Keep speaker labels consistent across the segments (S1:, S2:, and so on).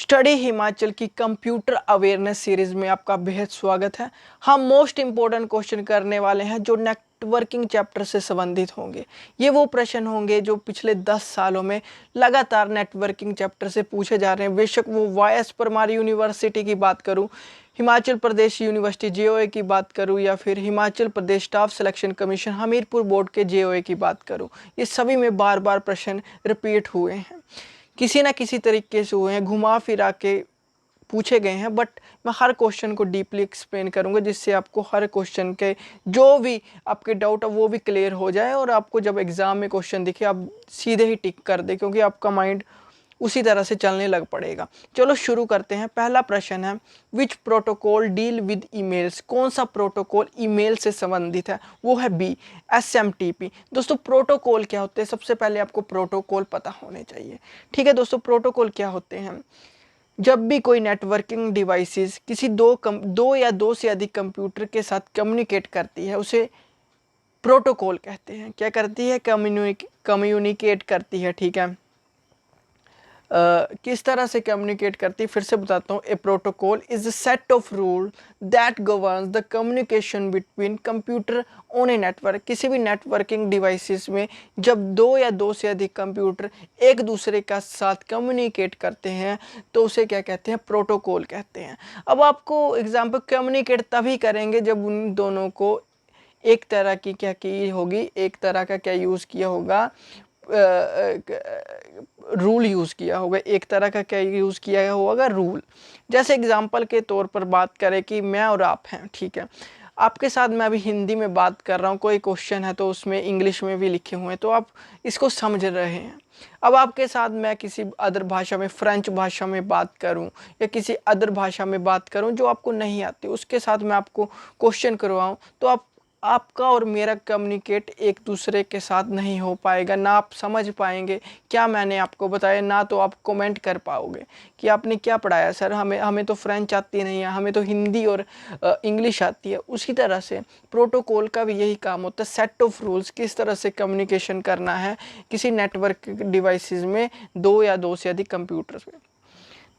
S1: Study Himachal की computer awareness series में आपका बेहद स्वागत है। हम मोस्ट इम्पोर्टेंट क्वेश्चन करने वाले हैं जो नेटवर्किंग चैप्टर से संबंधित होंगे। ये वो प्रश्न होंगे जो पिछले 10 सालों में लगातार नेटवर्किंग चैप्टर से पूछे जा रहे हैं। बेशक वो वाईएस परमार यूनिवर्सिटी की बात करूं, हिमाचल प्रदेश यूनिवर्सिटी जेओए की बात करूं, या फिर Himachal Pradesh staff selection commission Hamirpur board के जेओए की बात करूं, ये सभी में बार बार प्रश्न रिपीट हुए हैं, किसी ना किसी तरीके से हुए हैं, घुमा फिरा के पूछे गए हैं। बट मैं हर क्वेश्चन को डीपली एक्सप्लेन करूंगा जिससे आपको हर क्वेश्चन के जो भी आपके डाउट है वो भी क्लियर हो जाए और आपको जब एग्जाम में क्वेश्चन दिखे आप सीधे ही टिक कर दे, क्योंकि आपका माइंड उसी तरह से चलने लग पड़ेगा। चलो शुरू करते हैं। पहला प्रश्न है, विच प्रोटोकॉल डील विद ईमेल्स? कौन सा प्रोटोकॉल ईमेल से संबंधित है? वो है बी, एसएमटीपी। दोस्तों प्रोटोकॉल क्या होते हैं? सबसे पहले आपको प्रोटोकॉल पता होने चाहिए। ठीक है दोस्तों, प्रोटोकॉल क्या होते हैं? जब भी कोई नेटवर्किंग डिवाइसेस किसी दो या दो से अधिक कंप्यूटर के साथ कम्युनिकेट करती है उसे प्रोटोकॉल कहते हैं। क्या करती है? कम्युनिकेट करती है। ठीक है, किस तरह से कम्युनिकेट करती है फिर से बताता हूँ। A protocol is a set of rule that governs the communication between computer on a network. किसी भी नेटवर्किंग डिवाइसेस में जब दो या दो से अधिक कंप्यूटर एक दूसरे का साथ कम्युनिकेट करते हैं तो उसे क्या कहते हैं? प्रोटोकॉल कहते हैं। अब आपको एग्जाम्पल, कम्युनिकेट तभी करेंगे जब उन दोनों को एक तरह की क्या की होगी, एक तरह का क्या यूज़ किया होगा, रूल यूज़ किया होगा। एक तरह का क्या यूज़ किया होगा? रूल। जैसे एग्जांपल के तौर पर बात करें कि मैं और आप हैं, ठीक है, आपके साथ मैं अभी हिंदी में बात कर रहा हूँ, कोई क्वेश्चन है तो उसमें इंग्लिश में भी लिखे हुए हैं तो आप इसको समझ रहे हैं। अब आपके साथ मैं किसी अदर भाषा में, फ्रेंच भाषा में बात करूं या किसी अदर भाषा में बात करूं जो आपको नहीं आती, उसके साथ मैं आपको क्वेश्चन करवाऊं तो आपका और मेरा कम्युनिकेट एक दूसरे के साथ नहीं हो पाएगा। ना आप समझ पाएंगे क्या मैंने आपको बताया, ना तो आप कमेंट कर पाओगे कि आपने क्या पढ़ाया सर, हमें तो फ्रेंच आती नहीं है, हमें तो हिंदी और इंग्लिश आती है। उसी तरह से प्रोटोकॉल का भी यही काम होता है, सेट ऑफ रूल्स, किस तरह से कम्युनिकेशन करना है किसी नेटवर्क डिवाइसेस में दो या दो से अधिक कंप्यूटर्स में।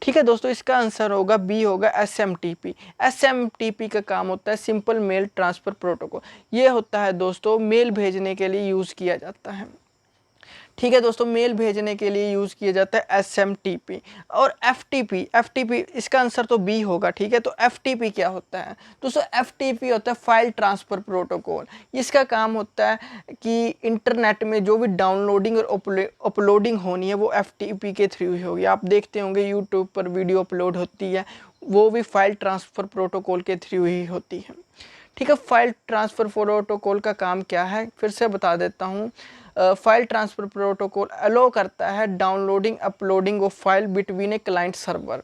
S1: ठीक है दोस्तों, इसका आंसर होगा बी, होगा एसएमटीपी। एसएमटीपी का काम होता है सिंपल मेल ट्रांसफ़र प्रोटोकॉल। ये होता है दोस्तों मेल भेजने के लिए यूज़ किया जाता है। ठीक है दोस्तों, मेल भेजने के लिए यूज़ किया जाता है एसएमटीपी। और एफटीपी इसका आंसर तो बी होगा। ठीक है, तो एफटीपी क्या होता है दोस्तों? एफटीपी होता है फाइल ट्रांसफ़र प्रोटोकॉल। इसका काम होता है कि इंटरनेट में जो भी डाउनलोडिंग और अपलोडिंग होनी है वो एफटीपी के थ्रू ही होगी। आप देखते होंगे यूट्यूब पर वीडियो अपलोड होती है, वो भी फाइल ट्रांसफ़र प्रोटोकॉल के थ्रू ही होती है। ठीक है, फाइल ट्रांसफ़र प्रोटोकॉल का काम क्या है फिर से बता देता हूँ। फाइल ट्रांसफ़र प्रोटोकॉल अलो करता है downloading uploading of file between a client server.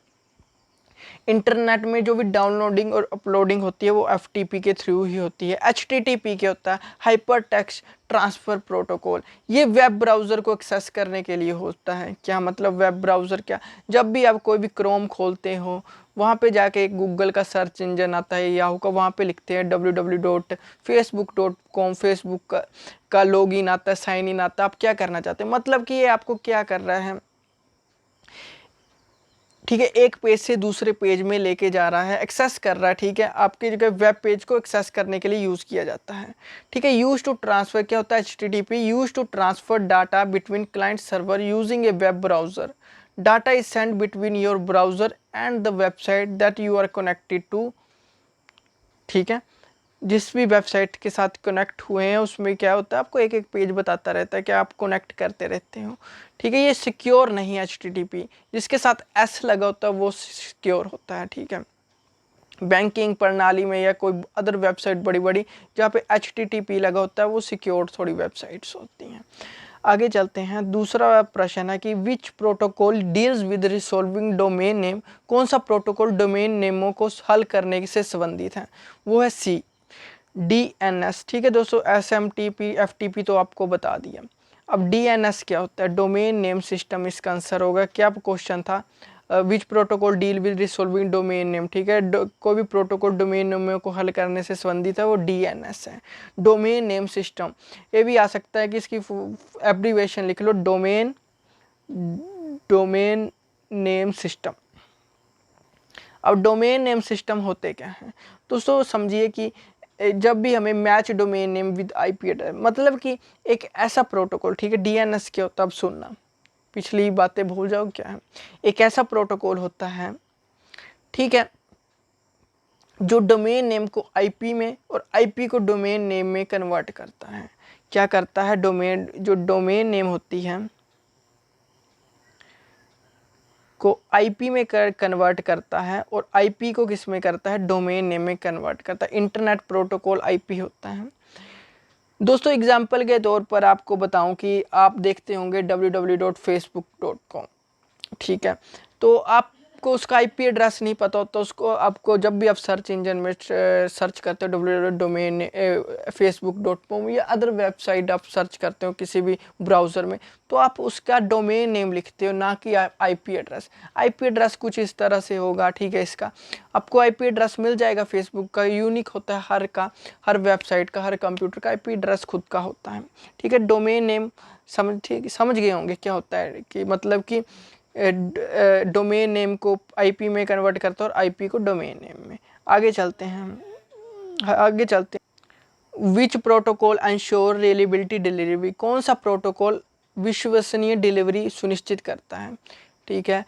S1: Internet में जो भी डाउनलोडिंग और अपलोडिंग होती है वो एफटीपी के थ्रू ही होती है। एचटीटीपी क्या होता है? Hyper text transfer protocol. ये वेब ब्राउज़र को एक्सेस करने के लिए होता है। क्या मतलब वेब ब्राउज़र? क्या, जब भी आप कोई भी क्रोम खोलते हो वहाँ पे जाके एक गूगल का सर्च इंजन आता है याहू का, वहाँ पे लिखते हैं www.facebook.com, फेसबुक का लॉगिन आता है, साइन इन आता है। आप क्या करना चाहते हैं? मतलब कि ये आपको क्या कर रहा है, ठीक है, एक पेज से दूसरे पेज में लेके जा रहा है, एक्सेस कर रहा है। ठीक है, आपके जो वेब पेज को एक्सेस करने के लिए यूज़ किया जाता है। ठीक है, यूज टू ट्रांसफ़र क्या होता है? HTTP use to transfer data between client server using a web browser. Data is send between your browser and the website that you are connected to. ठीक है, जिस भी वेबसाइट के साथ कनेक्ट हुए हैं उसमें क्या होता है, आपको एक एक पेज बताता रहता है कि आप कनेक्ट करते रहते हो। ठीक है, ये सिक्योर नहीं है एचटीटीपी। जिसके साथ एस लगा होता है वो सिक्योर होता है। ठीक है, बैंकिंग प्रणाली में या कोई अदर वेबसाइट बड़ी बड़ी जहाँ पे एचटीटीपी लगा होता है वो सिक्योर थोड़ी वेबसाइट्स होती हैं। आगे चलते हैं। दूसरा प्रश्न है कि which protocol deals with resolving domain name? कौन सा प्रोटोकॉल डोमेन नेमों को हल करने से संबंधित है? वो है सी, डीएनएस। ठीक है दोस्तों, एसएमटीपी एफटीपी तो आपको बता दिया। अब डीएनएस क्या होता है? डोमेन नेम सिस्टम इसका आंसर होगा। क्या क्वेश्चन था? Which protocol deal with resolving domain name. ठीक है, कोई भी प्रोटोकॉल डोमेन नेम को हल करने से संबंधित है वो डीएनएस है, डोमेन नेम सिस्टम। ये भी आ सकता है कि इसकी एब्रीवेशन लिख लो, डोमेन नेम सिस्टम। अब डोमेन नेम सिस्टम होते क्या हैं दोस्तों, समझिए कि जब भी हमें match domain name with IP address, मतलब कि एक ऐसा प्रोटोकॉल, ठीक है, डीएनएस क्या होता है, अब सुनना, पिछली बातें भूल जाओ क्या है, एक ऐसा प्रोटोकॉल होता है, ठीक है, जो डोमेन नेम को आईपी में और आईपी को डोमेन नेम में कन्वर्ट करता है। क्या करता है, जो डोमेन नेम होती है को आईपी में कन्वर्ट करता है और आईपी को किस में करता है, डोमेन नेम में कन्वर्ट करता है। इंटरनेट प्रोटोकॉल आईपी होता है दोस्तों। एग्जांपल के तौर पर आपको बताऊं कि आप देखते होंगे www.facebook.com, ठीक है, तो आपको उसका आईपी एड्रेस नहीं पता होता, उसको आपको जब भी आप सर्च इंजन में सर्च करते हो www.facebook.com या अदर वेबसाइट आप सर्च करते हो किसी भी ब्राउज़र में, तो आप उसका डोमेन नेम लिखते हो, ना कि आईपी एड्रेस। आईपी एड्रेस कुछ इस तरह से होगा, ठीक है, इसका आपको आईपी एड्रेस मिल जाएगा। फेसबुक का यूनिक होता है, हर वेबसाइट का, हर कंप्यूटर का आईपी एड्रेस खुद का होता है, ठीक है। डोमेन नेम समझ गए होंगे क्या होता है, कि मतलब कि डोमेन नेम को आईपी में कन्वर्ट करता है और आईपी को डोमेन नेम में। आगे चलते हैं विच प्रोटोकॉल एंश्योर रिलायबिलिटी डिलीवरी, कौन सा प्रोटोकॉल विश्वसनीय डिलीवरी सुनिश्चित करता है, ठीक है।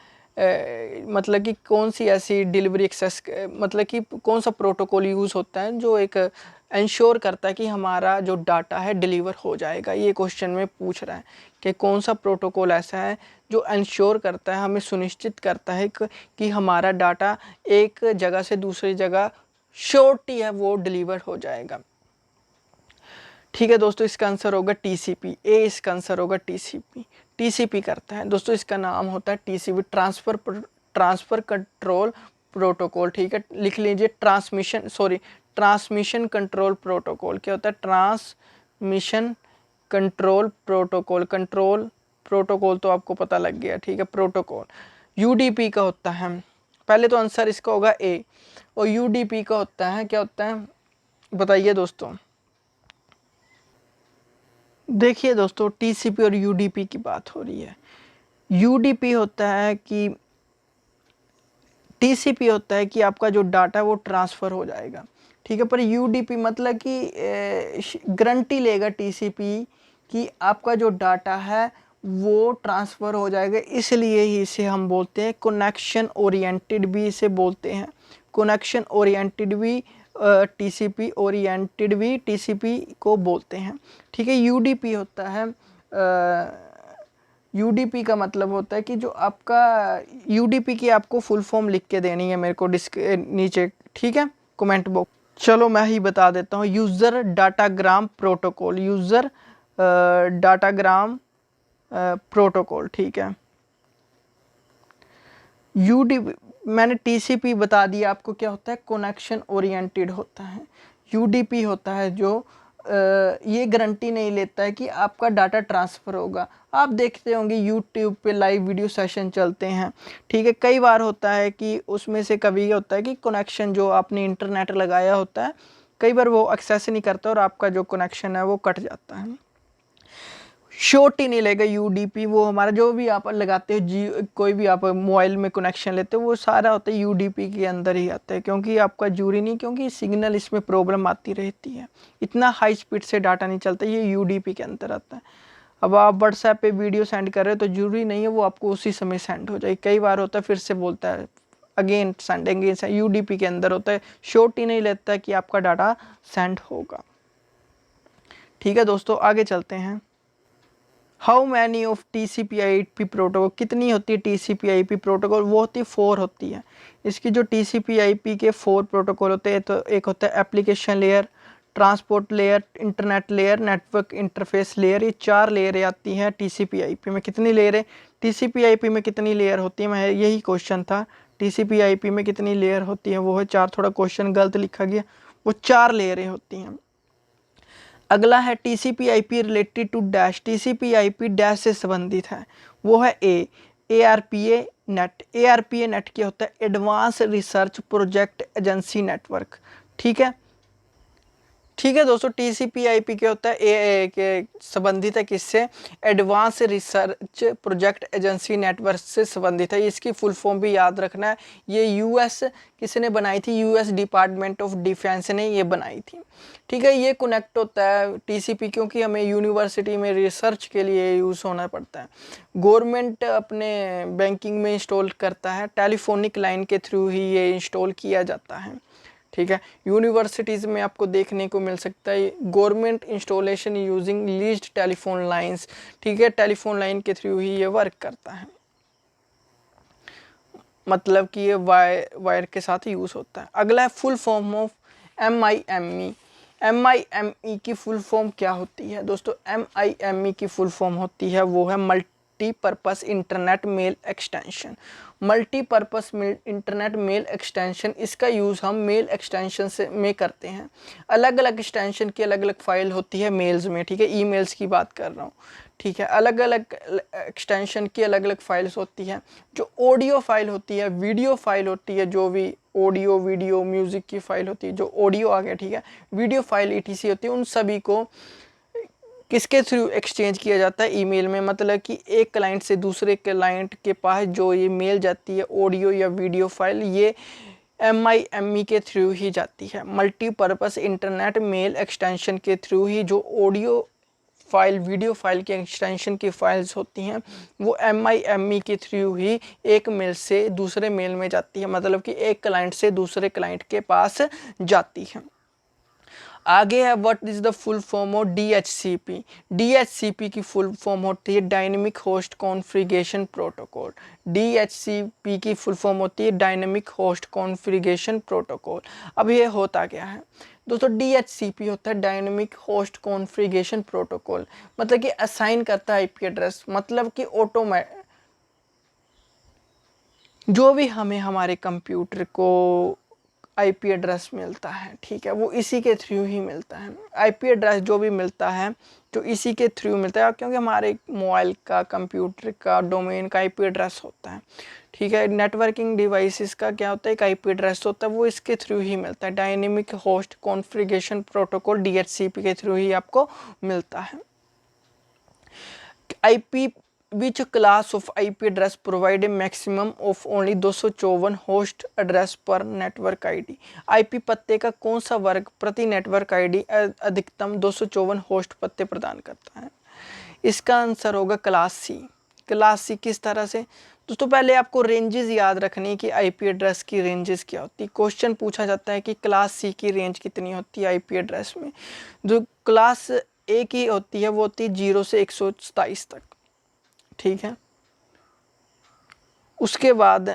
S1: मतलब कि कौन सी ऐसी डिलीवरी एक्सेस, मतलब कि कौन सा प्रोटोकॉल यूज़ होता है जो एक इंश्योर करता है कि हमारा जो डाटा है डिलीवर हो जाएगा। ये क्वेश्चन में पूछ रहा है कि कौन सा प्रोटोकॉल ऐसा है जो इंश्योर करता है, हमें सुनिश्चित करता है कि हमारा डाटा एक जगह से दूसरी जगह शॉर्ट ही है वो डिलीवर हो जाएगा, ठीक है दोस्तों। इसका आंसर होगा टीसीपी, ए इसका आंसर होगा टीसीपी। टीसीपी करता है दोस्तों, इसका नाम होता है टीसीपी, ट्रांसफ़र कंट्रोल प्रोटोकॉल, ठीक है, लिख लीजिए ट्रांसमिशन कंट्रोल प्रोटोकॉल। क्या होता है, ट्रांसमिशन कंट्रोल प्रोटोकॉल तो आपको पता लग गया, ठीक है। प्रोटोकॉल यूडीपी का होता है, पहले तो आंसर इसका होगा ए, और यूडीपी का होता है, क्या होता है बताइए दोस्तों। देखिए दोस्तों, टीसीपी और यूडीपी की बात हो रही है। यूडीपी होता है कि टीसीपी होता है कि आपका जो डाटा है वो ट्रांसफ़र हो जाएगा, ठीक है, पर यूडीपी मतलब कि गारंटी लेगा टीसीपी कि आपका जो डाटा है वो ट्रांसफ़र हो जाएगा, इसलिए ही इसे हम बोलते हैं कनेक्शन ओरिएंटेड भी इसे बोलते हैं। कनेक्शन ओरिएंटेड भी टीसीपी ओरिएंटेड भी टीसीपी को बोलते हैं, ठीक है। यूडीपी होता है यूडीपी का मतलब होता है कि जो आपका यूडीपी की आपको फुल फॉर्म लिख के देनी है मेरे को नीचे, ठीक है, कमेंट बॉक्स। चलो मैं ही बता देता हूँ, user datagram protocol, user datagram protocol, ठीक है। यूडीपी मैंने टीसीपी बता दिया आपको क्या होता है, कनेक्शन ओरिएंटेड होता है। यूडीपी होता है जो ये गारंटी नहीं लेता है कि आपका डाटा ट्रांसफ़र होगा। आप देखते होंगे यूट्यूब पे लाइव वीडियो सेशन चलते हैं, ठीक है, कई बार होता है कि उसमें से कभी होता है कि कनेक्शन जो आपने इंटरनेट लगाया होता है कई बार वो एक्सेस नहीं करता और आपका जो कनेक्शन है वो कट जाता है, शॉर्ट ही नहीं लेगा यूडीपी। वो हमारा जो भी आप लगाते हो कोई भी आप मोबाइल में कनेक्शन लेते हो वो सारा होता है यूडीपी के अंदर ही आता है, क्योंकि आपका जरूरी नहीं, क्योंकि सिग्नल इसमें प्रॉब्लम आती रहती है, इतना हाई स्पीड से डाटा नहीं चलता, ये यूडीपी के अंदर आता है। अब आप व्हाट्सएप पे वीडियो सेंड कर रहे हो तो जरूरी नहीं है वो आपको उसी समय सेंड हो जाए, कई बार होता है फिर से बोलता है अगेन सेंड, यूडीपी के अंदर होता है, शॉर्ट ही नहीं लेता कि आपका डाटा सेंड होगा, ठीक है दोस्तों। आगे चलते हैं। How many of TCP/IP protocol, कितनी होती है TCP/IP प्रोटोकॉल, वो होती है 4 होती है। इसकी जो TCP/IP के 4 प्रोटोकॉल होते हैं, तो एक होता है application layer, transport layer, internet layer, network interface layer, ये 4 लेयरें आती हैं TCP/IP में। कितनी लेयर है TCP/IP में, कितनी लेयर होती है, मैं यही क्वेश्चन था, TCP/IP में कितनी लेयर होती है, वो है 4। थोड़ा क्वेश्चन गलत लिखा गया, वो 4 लेयरें होती हैं। अगला है TCP/IP related to dash, TCP/IP dash से संबंधित है, वो है ARPA नेट। ARPA नेट क्या होता है, advance research project agency network, ठीक है। ठीक है दोस्तों, TCP/IP क्या होता है, ए के संबंधित है किससे, advance research project agency network से संबंधित है। इसकी फुल फॉर्म भी याद रखना है। ये यूएस किसने बनाई थी, यूएस डिपार्टमेंट ऑफ डिफेंस ने ये बनाई थी। ठीक है, ये कनेक्ट होता है TCP, क्योंकि हमें यूनिवर्सिटी में रिसर्च के लिए यूज़ होना पड़ता है। गवर्नमेंट अपने बैंकिंग में इंस्टॉल करता है, टेलीफोनिक लाइन के थ्रू ही ये इंस्टॉल किया जाता है। ठीक है, यूनिवर्सिटीज़ में आपको देखने को मिल सकता है government installation using leased telephone lines. ठीक है, टेलीफोन लाइन के थ्रू ही ये वर्क करता है, मतलब कि ये वायर के साथ यूज़ होता है। अगला है full form of MIME। MIME की फुल फॉर्म क्या होती है दोस्तों, MIME की फुल फॉर्म होती है, वो है multipurpose internet mail extension. Multipurpose internet mail extension, इसका यूज़ हम मेल एक्सटेंशन से में करते हैं। अलग अलग एक्सटेंशन की अलग अलग फाइल होती है मेल्स में। ठीक है, ईमेल्स की बात कर रहा हूँ। ठीक है, अलग अलग एक्सटेंशन की अलग अलग फाइल्स होती हैं। जो ऑडियो फाइल होती है, वीडियो फाइल होती है, जो भी ऑडियो वीडियो म्यूज़िक की फाइल होती है, जो ऑडियो आ गया, ठीक है, वीडियो फाइल ETC होती है, उन सभी को किसके थ्रू एक्सचेंज किया जाता है, ईमेल में। मतलब कि एक क्लाइंट से दूसरे क्लाइंट के पास जो ये मेल जाती है, ऑडियो या वीडियो फाइल, ये MIME के थ्रू ही जाती है। मल्टीपर्पस इंटरनेट मेल एक्सटेंशन के थ्रू ही जो ऑडियो फाइल, वीडियो फाइल के एक्सटेंशन की फाइल्स होती हैं, वो MIME के थ्रू ही एक मेल से दूसरे मेल में जाती है, मतलब कि एक क्लाइंट से दूसरे क्लाइंट के पास जाती है। आगे है what is the full form of DHCP। DHCP की फुल फॉर्म होती है dynamic host configuration protocol. DHCP की फुल फॉर्म होती है डायनेमिक होस्ट कॉन्फ़िगरेशन प्रोटोकॉल। अब ये होता क्या है दोस्तों, DHCP होता है डायनेमिक होस्ट कॉन्फ़िगरेशन प्रोटोकॉल, मतलब कि असाइन करता है IP एड्रेस, मतलब कि ऑटोमेटिक जो भी हमें हमारे कंप्यूटर को IP एड्रेस मिलता है, ठीक है, वो इसी के थ्रू ही मिलता है। IP एड्रेस जो भी मिलता है, जो इसी के थ्रू मिलता है, क्योंकि हमारे मोबाइल का, कंप्यूटर का, डोमेन का IP एड्रेस होता है। ठीक है, नेटवर्किंग डिवाइसेस का क्या होता है, एक IP एड्रेस होता है, वो इसके थ्रू ही मिलता है। Dynamic host configuration protocol DHCP के थ्रू ही आपको मिलता है। IP which class of IP address provide a maximum of only 254 host address per network ID। IP पत्ते का कौन सा वर्ग प्रति नेटवर्क ID अधिकतम 254 होस्ट पत्ते प्रदान करता है। इसका आंसर होगा क्लास C। क्लास C किस तरह से दोस्तों, पहले आपको रेंजेस याद रखनी है कि IP एड्रेस की रेंजेस क्या होती है। क्वेश्चन पूछा जाता है कि क्लास C की रेंज कितनी होती है IP एड्रेस में। जो क्लास A की होती है वो होती है 0 से 127 तक। ठीक है, उसके बाद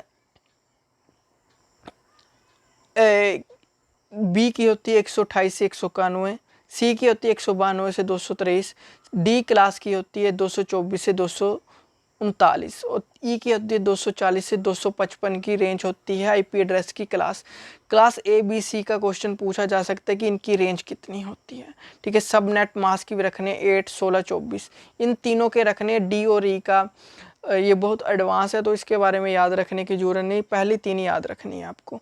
S1: बी की होती है 128 से 191, सी की होती है 192 से 223, डी क्लास की होती है 224 से 239 और ई की होती है 240 से 255 की रेंज होती है IP एड्रेस की क्लास। क्लास ABC का क्वेश्चन पूछा जा सकता है कि इनकी रेंज कितनी होती है। ठीक है, सबनेट मास्क की भी रखने 8, 16, 24, इन तीनों के रखने। डी और ई का ये बहुत एडवांस है तो इसके बारे में याद रखने की जरूरत नहीं, पहली तीन याद रखनी है आपको।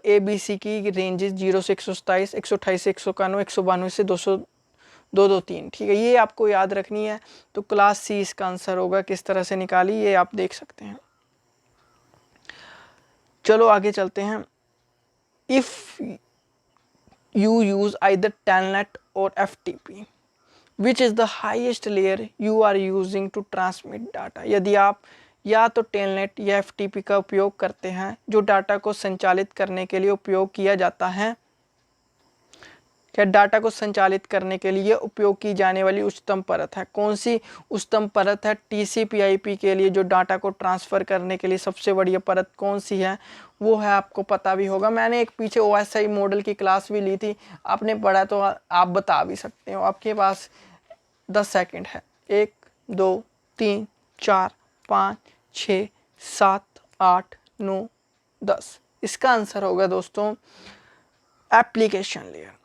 S1: ABC की रेंजेस 0 से 127, 128 से 191, 192 से 223। ठीक है, ये आपको याद रखनी है। तो क्लास C इसका आंसर होगा। किस तरह से निकाली ये आप देख सकते हैं। चलो आगे चलते हैं। If you use either telnet और FTP which is the highest layer you are using to transmit data. यदि आप या तो टेलनेट या FTP का उपयोग करते हैं जो डाटा को संचालित करने के लिए उपयोग किया जाता है, क्या डाटा को संचालित करने के लिए उपयोग की जाने वाली उच्चतम परत है। कौन सी उच्चतम परत है TCP/IP के लिए, जो डाटा को ट्रांसफ़र करने के लिए सबसे बढ़िया परत कौन सी है, वो है आपको पता भी होगा। मैंने एक पीछे OSI मॉडल की क्लास भी ली थी, आपने पढ़ा तो आप बता भी सकते हो। आपके पास 10 सेकंड है। 1, 2, 3, 4, 5, 6, 7, 8, 9, 10। इसका आंसर होगा दोस्तों एप्लीकेशन लेयर।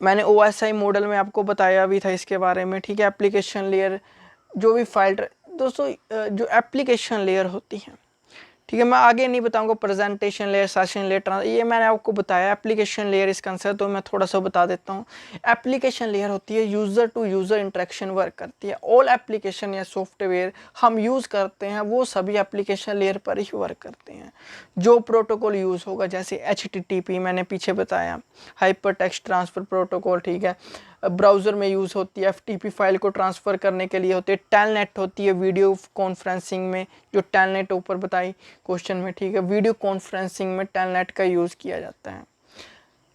S1: मैंने OSI मॉडल में आपको बताया भी था इसके बारे में। ठीक है, एप्लीकेशन लेयर जो भी फाइल दोस्तों, जो एप्लीकेशन लेयर होती है, ठीक है। मैं आगे नहीं बताऊंगा प्रेजेंटेशन लेयर, सेशन लेयर, ये मैंने आपको बताया। एप्लीकेशन लेयर इसका आंसर, तो मैं थोड़ा सा बता देता हूँ। एप्लीकेशन लेयर होती है user to user interaction work करती है। ऑल एप्लीकेशन या सॉफ्टवेयर हम यूज़ करते हैं वो सभी एप्लीकेशन लेयर पर ही वर्क करते हैं। जो प्रोटोकॉल यूज़ होगा, जैसे HTTP मैंने पीछे बताया, हाइपर टेक्स्ट ट्रांसफ़र प्रोटोकॉल, ठीक है। ब्राउज़र में यूज़ होती है, FTP फाइल को ट्रांसफ़र करने के लिए होती है। टेलनेट होती है वीडियो कॉन्फ्रेंसिंग में, जो टेलनेट ऊपर बताई क्वेश्चन में, ठीक है। वीडियो कॉन्फ्रेंसिंग में टेलनेट का यूज़ किया जाता है।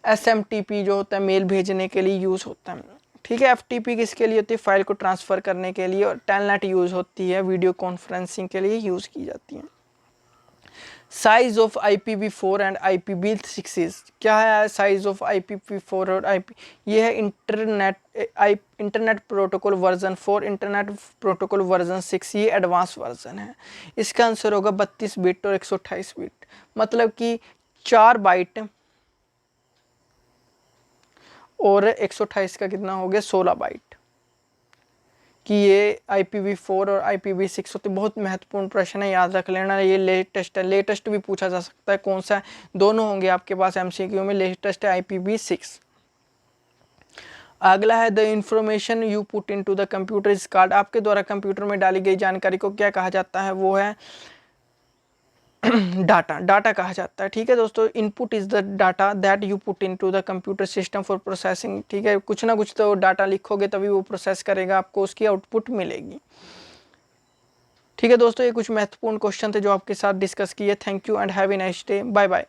S1: SMTP जो होता है मेल भेजने के लिए यूज़ होता है, ठीक है। FTP किसके लिए होती है, फाइल को ट्रांसफ़र करने के लिए, और टेलनेट यूज़ होती है वीडियो कॉन्फ्रेंसिंग के लिए यूज़ की जाती है। Size of IPv4 and IPv6 क्या है? साइज ऑफ IPv4 और ये है internet protocol version 4, internet protocol version 6, ये एडवांस वर्जन है। इसका आंसर होगा 32 बिट और 128 बिट, मतलब कि 4 बाइट और 128 का कितना हो गया, 16 बाइट कि ये IPv4 और IPv6 होते। बहुत महत्वपूर्ण प्रश्न है, याद रख लेना। ये लेटेस्ट है, लेटेस्ट भी पूछा जा सकता है, कौन सा है, दोनों होंगे आपके पास MCQ में। लेटेस्ट है IPv6। अगला है the information you put into the computer is called, आपके द्वारा कंप्यूटर में डाली गई जानकारी को क्या कहा जाता है, वो है डाटा, डाटा कहा जाता है, ठीक है दोस्तों। Input is the data that you put into the computer system for processing, ठीक है। कुछ ना कुछ तो डाटा लिखोगे तभी वो प्रोसेस करेगा, आपको उसकी आउटपुट मिलेगी, ठीक है दोस्तों। ये कुछ महत्वपूर्ण क्वेश्चन थे जो आपके साथ डिस्कस किए। Thank you and have a nice day, bye bye.